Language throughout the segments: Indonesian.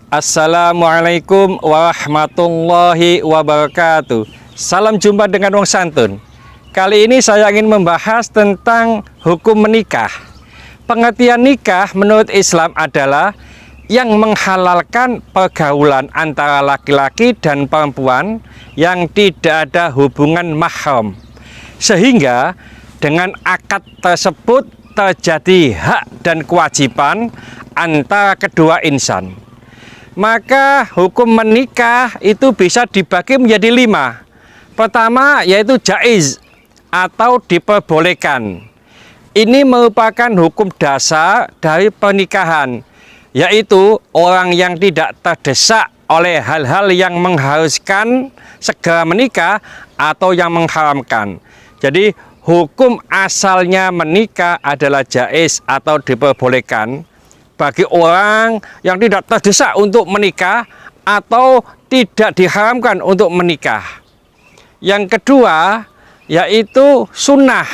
Assalamualaikum warahmatullahi wabarakatuh. Salam jumpa dengan Wong Santun. Kali ini saya ingin membahas tentang hukum menikah. Pengertian nikah menurut Islam adalah yang menghalalkan pergaulan antara laki-laki dan perempuan yang tidak ada hubungan mahram, sehingga dengan akad tersebut terjadi hak dan kewajiban antara kedua insan. Maka hukum menikah itu bisa dibagi menjadi 5. Pertama yaitu jaiz atau diperbolehkan. Ini merupakan hukum dasar dari pernikahan, yaitu orang yang tidak terdesak oleh hal-hal yang mengharuskan segera menikah atau yang mengharamkan. Jadi hukum asalnya menikah adalah jaiz atau diperbolehkan bagi orang yang tidak terdesak untuk menikah atau tidak diharamkan untuk menikah. Yang kedua yaitu sunnah.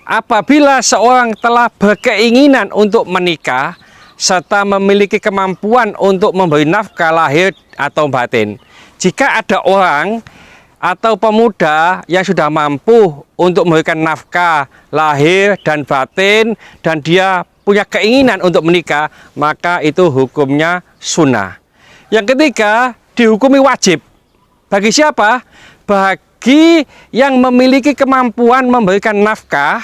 Apabila seorang telah berkeinginan untuk menikah serta memiliki kemampuan untuk memberi nafkah lahir atau batin. Jika ada orang atau pemuda yang sudah mampu untuk memberikan nafkah lahir dan batin dan dia punya keinginan untuk menikah, maka itu hukumnya sunnah. Yang ketiga, dihukumi wajib. Bagi siapa? Bagi yang memiliki kemampuan memberikan nafkah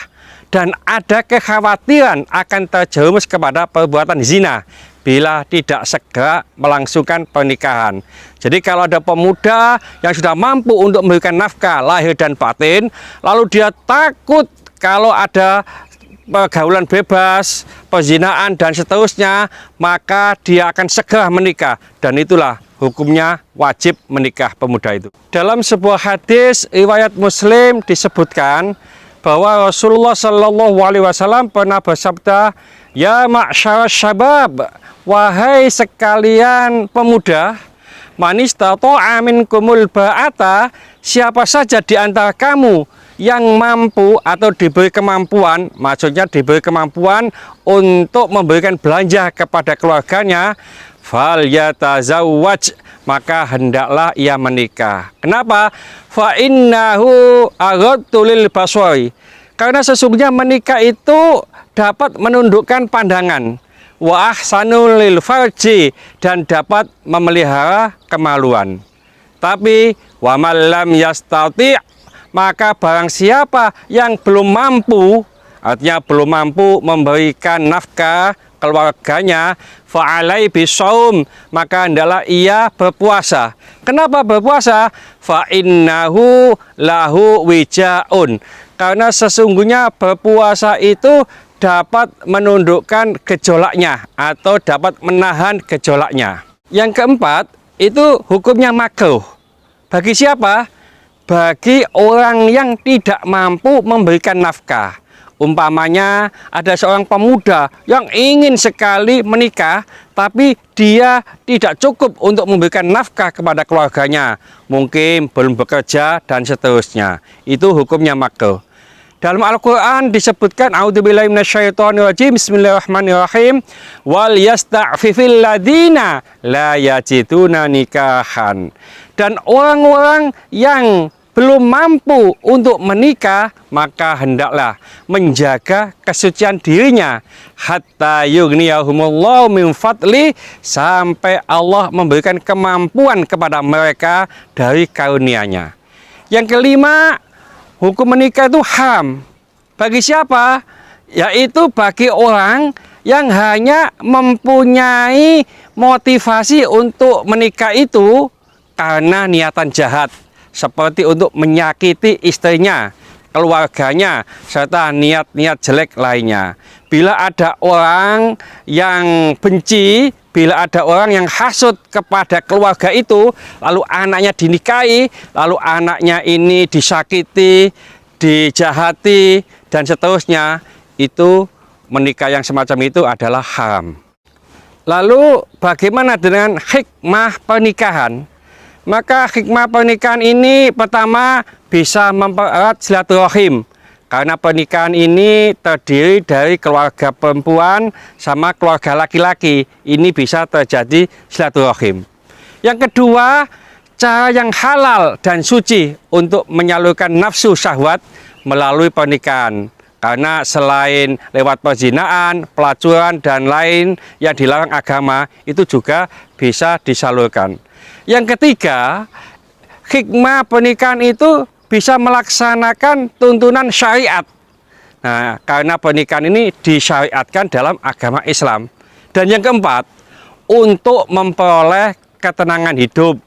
dan ada kekhawatiran akan terjerumus kepada perbuatan zina bila tidak segera melangsungkan pernikahan. Jadi kalau ada pemuda yang sudah mampu untuk memberikan nafkah lahir dan batin, lalu dia takut kalau ada pergaulan bebas, perzinaan dan seterusnya, maka dia akan segera menikah, dan itulah hukumnya wajib menikah pemuda itu. Dalam sebuah hadis riwayat Muslim disebutkan bahwa Rasulullah Shallallahu Alaihi Wasallam pernah bersabda, "Ya ma'syar syabab, wahai sekalian pemuda, man istata'a minkumul ba'ata, siapa saja di antara kamu yang mampu atau diberi kemampuan, maksudnya diberi kemampuan untuk memberikan belanja kepada keluarganya, fal yatazawwaj, maka hendaklah ia menikah." Kenapa? Fa innahu aghaddu lil basari, karena sesungguhnya menikah itu dapat menundukkan pandangan, wa ahsanu lil farji, dan dapat memelihara kemaluan. Tapi wa man lam yastati', maka barang siapa yang belum mampu, artinya belum mampu memberikan nafkah keluarganya, fa'alai bisaum, maka hendaklah ia berpuasa. Kenapa berpuasa? Fa'innahu lahu wijaun, karena sesungguhnya berpuasa itu dapat menundukkan gejolaknya atau dapat menahan gejolaknya. Yang keempat, itu hukumnya makruh. Bagi siapa? Bagi orang yang tidak mampu memberikan nafkah. Umpamanya ada seorang pemuda yang ingin sekali menikah, tapi dia tidak cukup untuk memberikan nafkah kepada keluarganya, mungkin belum bekerja dan seterusnya. Itu hukumnya makruh. Dalam Al-Quran disebutkan, a'udzubillahi minasyaitonirrajim, bismillahirrahmanirrahim, wal yasta'fifil ladina la yajiduna nikahan, dan orang-orang yang belum mampu untuk menikah, maka hendaklah menjaga kesucian dirinya hatta yughniyahumullahu min fadli, sampai Allah memberikan kemampuan kepada mereka dari karunia-Nya. Yang kelima, hukum menikah itu haram. Bagi siapa? Yaitu bagi orang yang hanya mempunyai motivasi untuk menikah itu karena niatan jahat, seperti untuk menyakiti istrinya, keluarganya, serta niat-niat jelek lainnya. Bila ada orang yang benci, bila ada orang yang hasut kepada keluarga itu, lalu anaknya dinikahi, lalu anaknya ini disakiti, dijahati, dan seterusnya, itu menikah yang semacam itu adalah haram. Lalu bagaimana dengan hikmah pernikahan? Maka hikmah pernikahan ini pertama bisa mempererat silaturahim, Karena pernikahan ini terdiri dari keluarga perempuan sama keluarga laki-laki. Ini bisa terjadi silaturahim. Yang kedua, cara yang halal dan suci untuk menyalurkan nafsu syahwat melalui pernikahan. Karena selain lewat perzinaan, pelacuran, dan lain yang dilarang agama, itu juga bisa disalurkan. Yang ketiga, hikmah pernikahan itu bisa melaksanakan tuntunan syariat. Nah, karena pernikahan ini disyariatkan dalam agama Islam. Dan yang keempat, untuk memperoleh ketenangan hidup,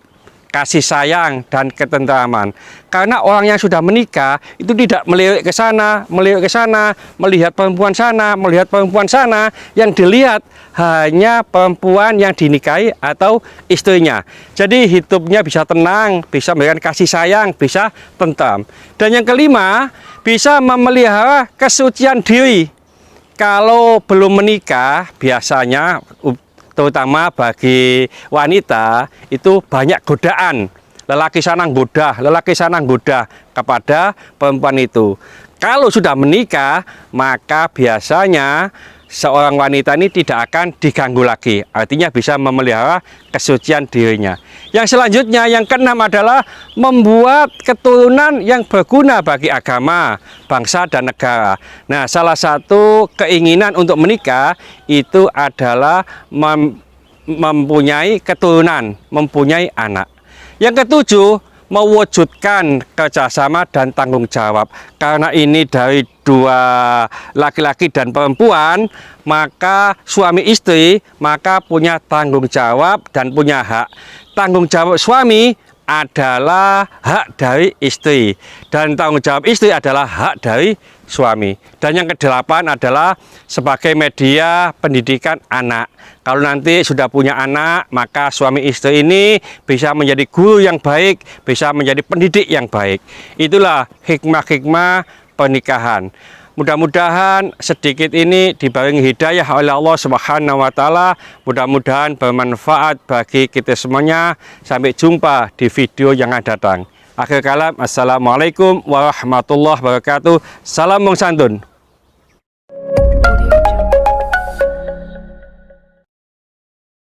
kasih sayang, dan ketentraman. Karena orang yang sudah menikah itu tidak melirik ke sana, melihat perempuan sana, melihat perempuan sana. Yang dilihat hanya perempuan yang dinikahi atau istrinya. Jadi hidupnya bisa tenang, bisa memberikan kasih sayang, bisa tentram. Dan yang kelima, bisa memelihara kesucian diri. Kalau belum menikah, biasanya terutama bagi wanita itu banyak godaan, lelaki sana goda kepada perempuan itu. Kalau sudah menikah, maka biasanya seorang wanita ini tidak akan diganggu lagi, artinya bisa memelihara kesucian dirinya. Yang selanjutnya, yang keenam adalah membuat keturunan yang berguna bagi agama, bangsa, dan negara. Nah, salah satu keinginan untuk menikah itu adalah mempunyai keturunan, mempunyai anak. Yang ketujuh, mewujudkan kerjasama dan tanggung jawab. Karena ini dari dua laki-laki dan perempuan, maka suami istri maka punya tanggung jawab dan punya hak. Tanggung jawab suami adalah hak dari istri, dan tanggung jawab istri adalah hak dari suami. Dan yang kedelapan adalah sebagai media pendidikan anak. Kalau nanti sudah punya anak, maka suami istri ini bisa menjadi guru yang baik, bisa menjadi pendidik yang baik. Itulah hikmah-hikmah pernikahan. Mudah-mudahan sedikit ini dibarengi hidayah oleh Allah Subhanahu wa Ta'ala. Mudah-mudahan bermanfaat bagi kita semuanya. Sampai jumpa di video yang akan datang. Akhir kalam, assalamualaikum warahmatullahi wabarakatuh. Salam Wong Santun.